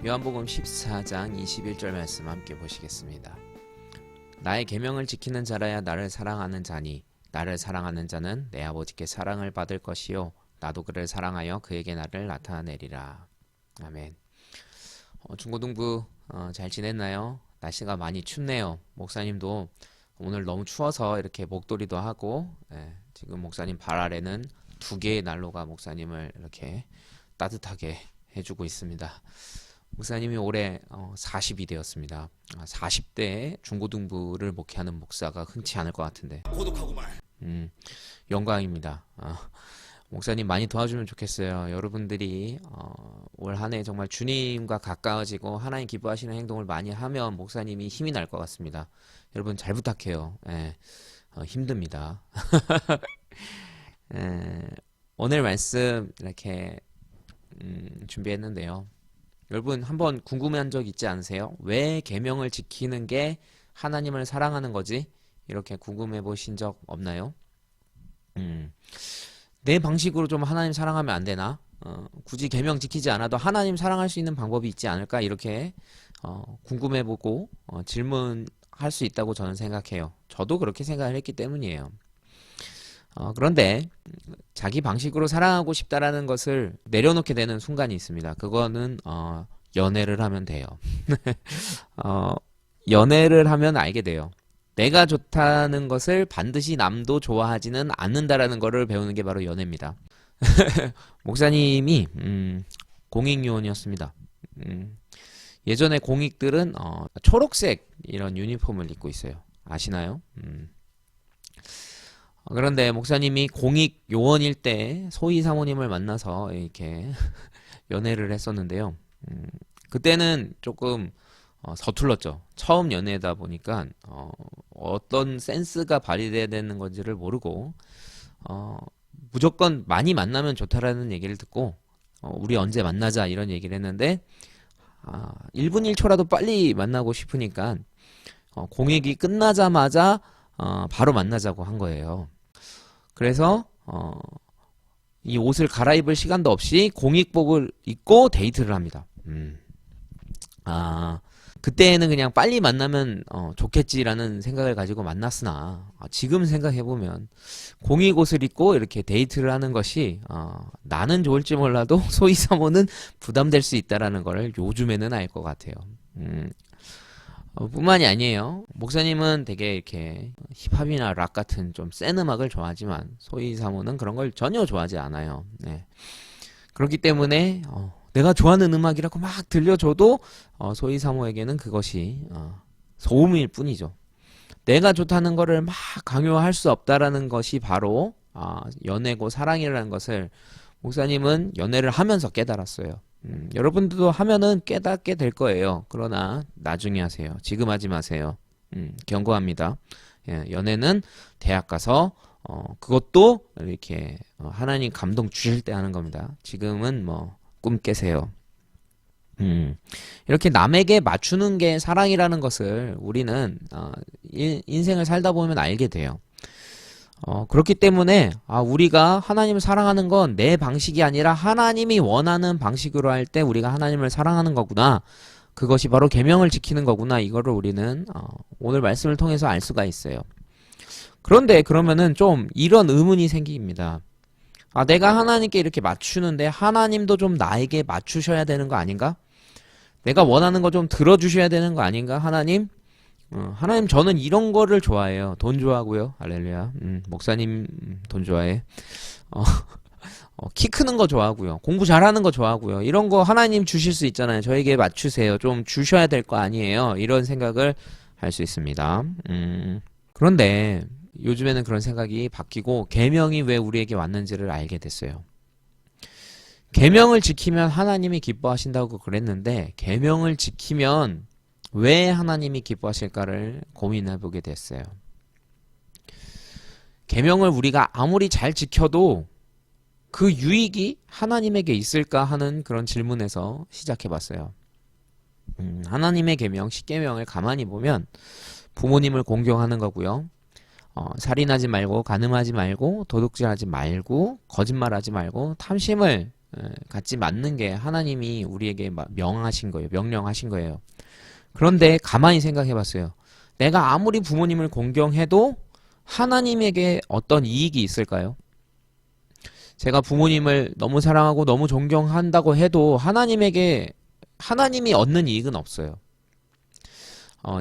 요한복음 14장 21절 말씀 함께 보시겠습니다. 나의 계명을 지키는 자라야 나를 사랑하는 자니 나를 사랑하는 자는 내 아버지께 사랑을 받을 것이요 나도 그를 사랑하여 그에게 나를 나타내리라. 아멘. 중고등부 잘 지냈나요? 날씨가 많이 춥네요. 목사님도 오늘 너무 추워서 이렇게 목도리도 하고 지금 목사님 발 아래는 2개의 난로가 목사님을 이렇게 따뜻하게 해주고 있습니다. 목사님이 올해 40이 되었습니다. 40대에 중고등부를 목회하는 목사가 흔치 않을 것 같은데 고독하구만. 영광입니다. 목사님 많이 도와주면 좋겠어요. 여러분들이 올 한 해 정말 주님과 가까워지고 하나님 기뻐하시는 행동을 많이 하면 목사님이 힘이 날 것 같습니다. 여러분 잘 부탁해요. 힘듭니다. 오늘 말씀 이렇게 준비했는데요. 여러분 한번 궁금한 적 있지 않으세요? 왜 계명을 지키는 게 하나님을 사랑하는 거지? 이렇게 궁금해 보신 적 없나요? 내 방식으로 좀 하나님 사랑하면 안 되나? 굳이 계명 지키지 않아도 하나님 사랑할 수 있는 방법이 있지 않을까? 이렇게 궁금해 보고 질문할 수 있다고 저는 생각해요. 저도 그렇게 생각을 했기 때문이에요. 그런데 자기 방식으로 사랑하고 싶다라는 것을 내려놓게 되는 순간이 있습니다. 그거는 연애를 하면 돼요. 연애를 하면 알게 돼요. 내가 좋다는 것을 반드시 남도 좋아하지는 않는다라는 것을 배우는 게 바로 연애입니다. 목사님이 공익요원이었습니다. 예전에 공익들은 초록색 이런 유니폼을 입고 있어요. 아시나요? 그런데 목사님이 공익 요원일 때 소희 사모님을 만나서 이렇게 연애를 했었는데요. 그때는 조금 서툴렀죠. 처음 연애다 보니까 어떤 센스가 발휘돼야 되는 건지를 모르고 무조건 많이 만나면 좋다라는 얘기를 듣고 우리 언제 만나자 이런 얘기를 했는데 1분 1초라도 빨리 만나고 싶으니까 공익이 끝나자마자 바로 만나자고 한 거예요. 그래서 이 옷을 갈아입을 시간도 없이 공익복을 입고 데이트를 합니다. 그때는 그냥 빨리 만나면 좋겠지라는 생각을 가지고 만났으나 지금 생각해보면 공익옷을 입고 이렇게 데이트를 하는 것이 나는 좋을지 몰라도 소희 사모는 부담될 수 있다라는 걸 요즘에는 알 것 같아요. 뿐만이 아니에요. 목사님은 되게 이렇게 힙합이나 락 같은 좀 센 음악을 좋아하지만 소희 사모는 그런 걸 전혀 좋아하지 않아요. 그렇기 때문에 내가 좋아하는 음악이라고 막 들려줘도 소희 사모에게는 그것이 소음일 뿐이죠. 내가 좋다는 거를 막 강요할 수 없다라는 것이 바로 연애고 사랑이라는 것을 목사님은 연애를 하면서 깨달았어요. 여러분들도 하면은 깨닫게 될 거예요. 그러나 나중에 하세요. 지금 하지 마세요. 경고합니다. 연애는 대학 가서 그것도 이렇게 하나님 감동 주실 때 하는 겁니다. 지금은 꿈 깨세요. 이렇게 남에게 맞추는 게 사랑이라는 것을 우리는 인생을 살다 보면 알게 돼요. 그렇기 때문에 우리가 하나님을 사랑하는 건 내 방식이 아니라 하나님이 원하는 방식으로 할 때 우리가 하나님을 사랑하는 거구나. 그것이 바로 계명을 지키는 거구나. 이거를 우리는 오늘 말씀을 통해서 알 수가 있어요. 그런데 그러면은 좀 이런 의문이 생깁니다. 내가 하나님께 이렇게 맞추는데 하나님도 좀 나에게 맞추셔야 되는 거 아닌가? 내가 원하는 거 좀 들어주셔야 되는 거 아닌가? 하나님? 하나님 저는 이런 거를 좋아해요. 돈 좋아하고요. 할렐루야. 목사님 돈 좋아해. 키 크는 거 좋아하고요. 공부 잘하는 거 좋아하고요. 이런 거 하나님 주실 수 있잖아요. 저에게 맞추세요. 좀 주셔야 될 거 아니에요. 이런 생각을 할 수 있습니다. 그런데 요즘에는 그런 생각이 바뀌고 계명이 왜 우리에게 왔는지를 알게 됐어요. 계명을 지키면 하나님이 기뻐하신다고 그랬는데 계명을 지키면 왜 하나님이 기뻐하실까를 고민해 보게 됐어요. 계명을 우리가 아무리 잘 지켜도 그 유익이 하나님에게 있을까 하는 그런 질문에서 시작해 봤어요. 하나님의 계명, 10계명을 가만히 보면 부모님을 공경하는 거고요. 살인하지 말고, 간음하지 말고, 도둑질하지 말고, 거짓말하지 말고, 탐심을 갖지 않는 게 하나님이 우리에게 명하신 거예요. 명령하신 거예요. 그런데 가만히 생각해 봤어요. 내가 아무리 부모님을 공경해도 하나님에게 어떤 이익이 있을까요? 제가 부모님을 너무 사랑하고 너무 존경한다고 해도 하나님이 얻는 이익은 없어요.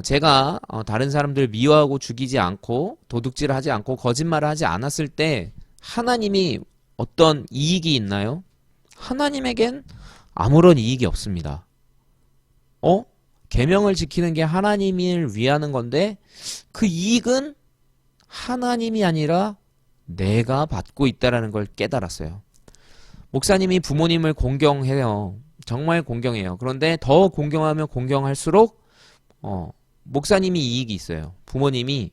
제가 다른 사람들 미워하고 죽이지 않고 도둑질하지 않고 거짓말을 하지 않았을 때 하나님이 어떤 이익이 있나요? 하나님에겐 아무런 이익이 없습니다. 계명을 지키는 게 하나님을 위하는 건데 그 이익은 하나님이 아니라 내가 받고 있다라는 걸 깨달았어요. 목사님이 부모님을 공경해요. 정말 공경해요. 그런데 더 공경하면 공경할수록 목사님이 이익이 있어요. 부모님이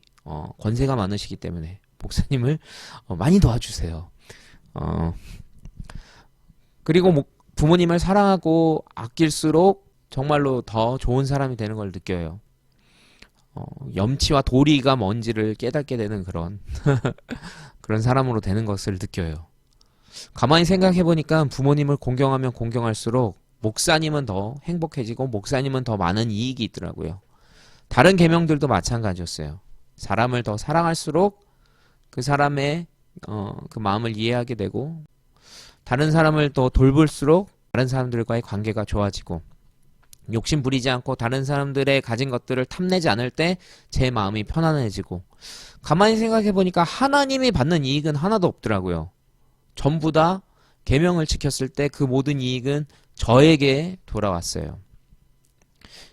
권세가 많으시기 때문에 목사님을 많이 도와주세요. 그리고 부모님을 사랑하고 아낄수록 정말로 더 좋은 사람이 되는 걸 느껴요. 염치와 도리가 뭔지를 깨닫게 되는 그런 그런 사람으로 되는 것을 느껴요. 가만히 생각해 보니까 부모님을 공경하면 공경할수록 목사님은 더 행복해지고 목사님은 더 많은 이익이 있더라고요. 다른 계명들도 마찬가지였어요. 사람을 더 사랑할수록 그 사람의 그 마음을 이해하게 되고 다른 사람을 더 돌볼수록 다른 사람들과의 관계가 좋아지고 욕심 부리지 않고 다른 사람들의 가진 것들을 탐내지 않을 때 제 마음이 편안해지고 가만히 생각해 보니까 하나님이 받는 이익은 하나도 없더라고요. 전부 다 계명을 지켰을 때 그 모든 이익은 저에게 돌아왔어요.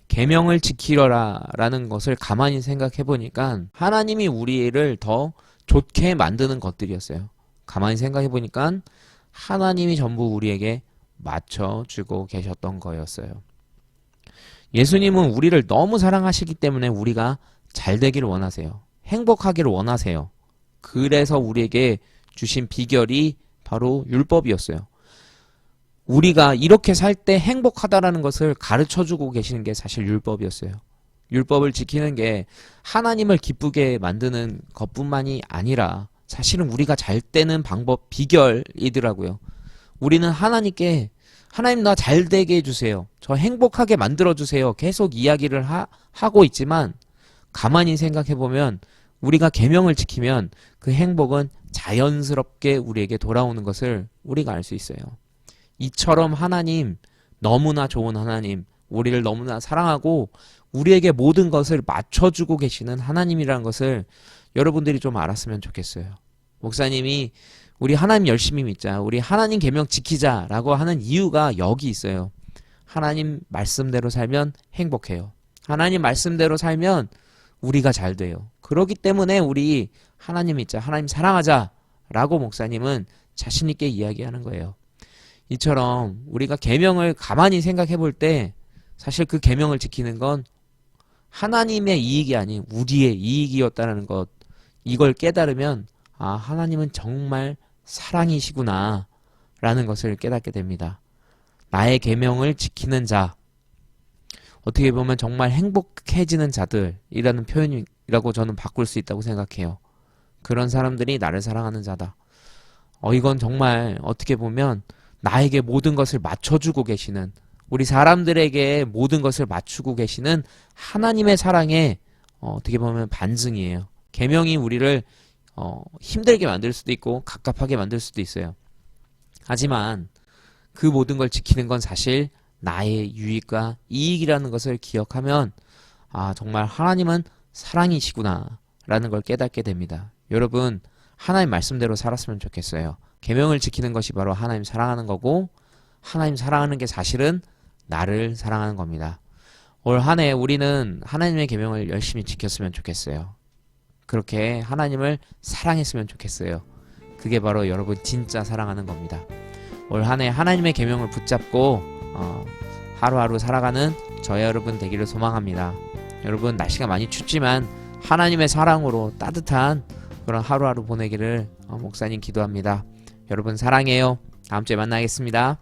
계명을 지키려라라는 것을 가만히 생각해 보니까 하나님이 우리를 더 좋게 만드는 것들이었어요. 가만히 생각해 보니까 하나님이 전부 우리에게 맞춰주고 계셨던 거였어요. 예수님은 우리를 너무 사랑하시기 때문에 우리가 잘 되기를 원하세요. 행복하기를 원하세요. 그래서 우리에게 주신 비결이 바로 율법이었어요. 우리가 이렇게 살 때 행복하다라는 것을 가르쳐주고 계시는 게 사실 율법이었어요. 율법을 지키는 게 하나님을 기쁘게 만드는 것뿐만이 아니라 사실은 우리가 잘 되는 방법, 비결이더라고요. 우리는 하나님께 하나님 나 잘 되게 해주세요. 저 행복하게 만들어주세요. 계속 이야기를 하고 있지만 가만히 생각해보면 우리가 계명을 지키면 그 행복은 자연스럽게 우리에게 돌아오는 것을 우리가 알 수 있어요. 이처럼 하나님, 너무나 좋은 하나님, 우리를 너무나 사랑하고 우리에게 모든 것을 맞춰주고 계시는 하나님이라는 것을 여러분들이 좀 알았으면 좋겠어요. 목사님이 우리 하나님 열심히 믿자, 우리 하나님 계명 지키자라고 하는 이유가 여기 있어요. 하나님 말씀대로 살면 행복해요. 하나님 말씀대로 살면 우리가 잘 돼요. 그렇기 때문에 우리 하나님 믿자, 하나님 사랑하자라고 목사님은 자신 있게 이야기하는 거예요. 이처럼 우리가 계명을 가만히 생각해 볼 때 사실 그 계명을 지키는 건 하나님의 이익이 아닌 우리의 이익이었다는 것, 이걸 깨달으면 하나님은 정말 사랑이시구나 라는 것을 깨닫게 됩니다. 나의 계명을 지키는 자, 어떻게 보면 정말 행복해지는 자들이라는 표현이라고 저는 바꿀 수 있다고 생각해요. 그런 사람들이 나를 사랑하는 자다. 이건 정말 어떻게 보면 나에게 모든 것을 맞춰주고 계시는, 우리 사람들에게 모든 것을 맞추고 계시는 하나님의 사랑의 어떻게 보면 반증이에요. 계명이 우리를 힘들게 만들 수도 있고 갑갑하게 만들 수도 있어요. 하지만 그 모든 걸 지키는 건 사실 나의 유익과 이익이라는 것을 기억하면 정말 하나님은 사랑이시구나 라는 걸 깨닫게 됩니다. 여러분, 하나님 말씀대로 살았으면 좋겠어요. 계명을 지키는 것이 바로 하나님 사랑하는 거고, 하나님 사랑하는 게 사실은 나를 사랑하는 겁니다. 올 한 해 우리는 하나님의 계명을 열심히 지켰으면 좋겠어요. 그렇게 하나님을 사랑했으면 좋겠어요. 그게 바로 여러분 진짜 사랑하는 겁니다. 올 한 해 하나님의 계명을 붙잡고 하루하루 살아가는 저희 여러분 되기를 소망합니다. 여러분, 날씨가 많이 춥지만 하나님의 사랑으로 따뜻한 그런 하루하루 보내기를 목사님 기도합니다. 여러분 사랑해요. 다음 주에 만나겠습니다.